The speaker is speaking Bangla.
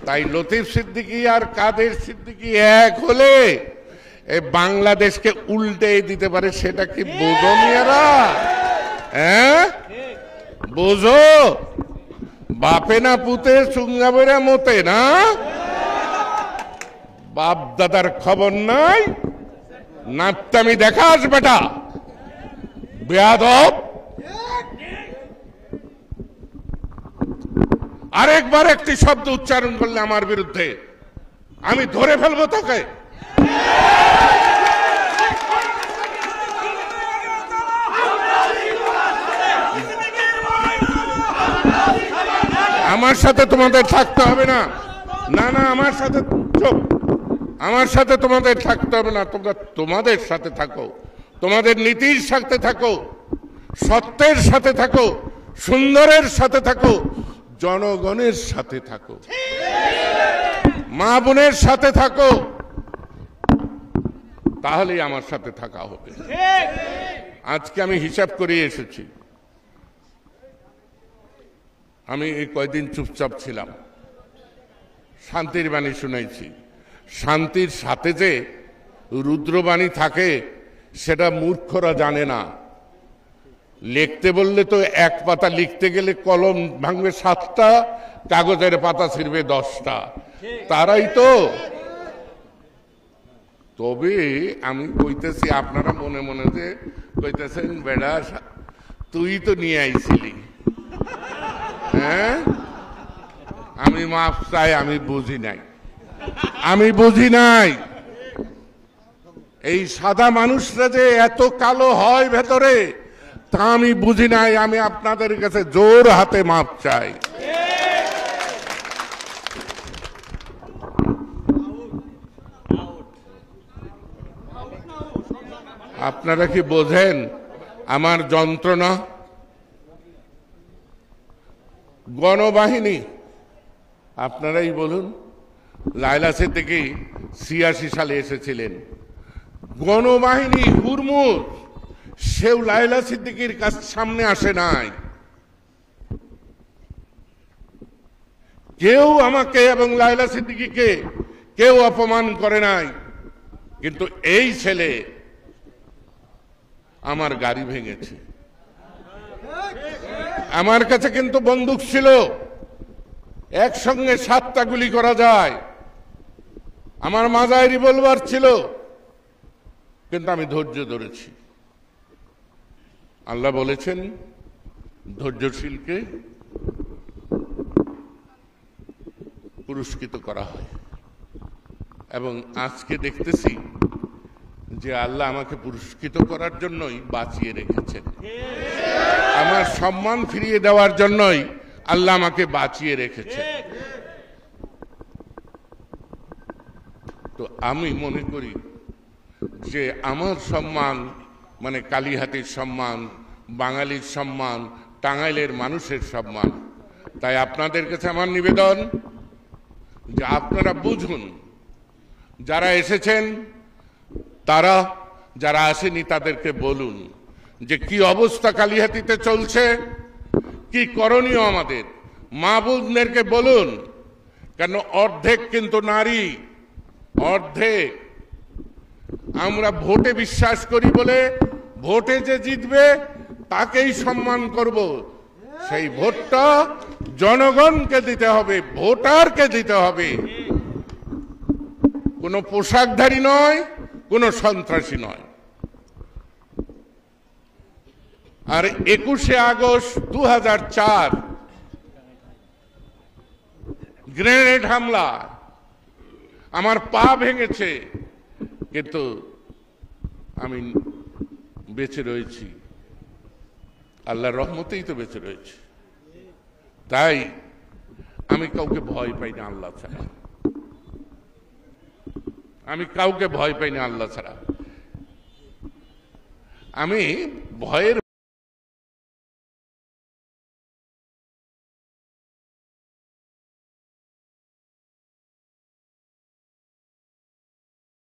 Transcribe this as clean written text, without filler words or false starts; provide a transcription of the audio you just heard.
তাই লতিফ সিদ্দিকী আর কাদের সিদ্দিকী এক হলে এই বাংলাদেশকে উল্টে দিতে পারে, সেটা কি বোঝো মিয়ারা? হ্যাঁ বোঝো? বাপে না পুতে চুঙ্গা বেড়া মতে না, বাপ দাদার খবর নাই, নাত্তামি দেখাস বেটা বেয়াদব। আরেকবার একটি শব্দ উচ্চারণ করলে আমার বিরুদ্ধে আমি ধরে ফেলবো তোকে। আমার সাথে তোমাদের থাকতে হবে না, না না আমার সাথে চুপ, আমার সাথে তোমাদের থাকতে হবে না। তোমরা তোমাদের সাথে থাকো, তোমাদের নীতির সাথে থাকো, সত্যের সাথে থাকো, সুন্দরের সাথে থাকো, জনগণের সাথে থাকো, মা বোনের সাথে থাকো, তাহলেই আমার সাথে থাকা হবে। আজকে আমি হিসাব করে এসেছি, আমি এই কয়দিন চুপচাপ ছিলাম, শান্তির বাণী শুনাইছি। শান্তির সাথে যে রুদ্রবাণী থাকে সেটা মূর্খরা জানে না। লিখতে বললে তো এক পাতা লিখতে গেলে কলম ভাঙবে 7টা, কাগজের পাতা ছিঁড়বে 10টা, তারাই তো। তবে আমি কইতেছি, আপনারা মনে মনে যে কইতেছেন বেড়া তুই তো নিয়ে আইছিলি, হ্যাঁ আমি মাফ চাই, আমি বুঝি নাই, আমি বুঝি নাই। এই সাদা মানুষরা যে এত কালো হয় ভেতরে তা আমি বুঝি নাই। আমি আপনাদের কাছে জোর হাতে মাপ চাই। আপনারা কি বোঝেন আমার যন্ত্রণা? গণবাহিনী আপনারাই বলুন, লায়লা সিদ্দিকী 86 সালে এসেছিলেন, গণবাহিনী হুরমুজ, সেও লায়লা সিদ্দিকীর কাছ সামনে আসে নাই। কেউ আমাকে এবং লায়লা সিদ্দিকীকে কেউ অপমান করে নাই, কিন্তু এই ছেলে আমার গাড়ি ভেঙেছে। আমার কাছে কিন্তু বন্দুক ছিল, একসঙ্গে 7টা গুলি করা যায়, আমার মাথায় রিভলভার ছিল, কিন্তু আমি ধৈর্য ধরেছি। আল্লাহ বলেছেন ধৈর্যশীলকে পুরস্কৃত করা হয়, এবং আজকে দেখতেছি যে আল্লাহ আমাকে পুরস্কৃত করার জন্যই বাঁচিয়ে রেখেছেন, আমার সম্মান ফিরিয়ে দেওয়ার জন্যই আল্লাহ আমাকে বাঁচিয়ে রেখেছেন। তো আমি মনে করি যে আমার সম্মান মানে কালীহাতির সম্মান, বাঙালির সম্মান, টাঙ্গাইলের মানুষের সম্মান। তাই আপনাদের কাছে আমার নিবেদন যে আপনারা বুঝুন, যারা এসেছেন তারা, যারা আসেনি তাদেরকে বলুন যে কি অবস্থা কালীহাতিতে চলছে, কি করণীয় আমাদের। মা বোনদেরকে বলুন, কেন অর্ধেক কিন্তু নারী, অর্ধেক। আমরা ভোটে বিশ্বাস করি বলে ভোটে যে জিতবে তাকেই সম্মান করব, সেই ভোটটা জনগণকে দিতে হবে, ভোটারকে দিতে হবে, কোনো পোশাকধারী নয়, কোনো সন্ত্রাসী নয়। আর 21শে আগস্ট 2004 গ্রেনেড হামলা, আমার পা ভেঙেছে, কিন্তু আমি বেঁচে রয়েছি, আল্লাহর রহমতেই তো বেঁচে রয়েছি। তাই আমি কাউকে ভয় পাই না আল্লাহ ছাড়া, আমি কাউকে ভয় পাই না আল্লাহ ছাড়া। আমি ভয়ের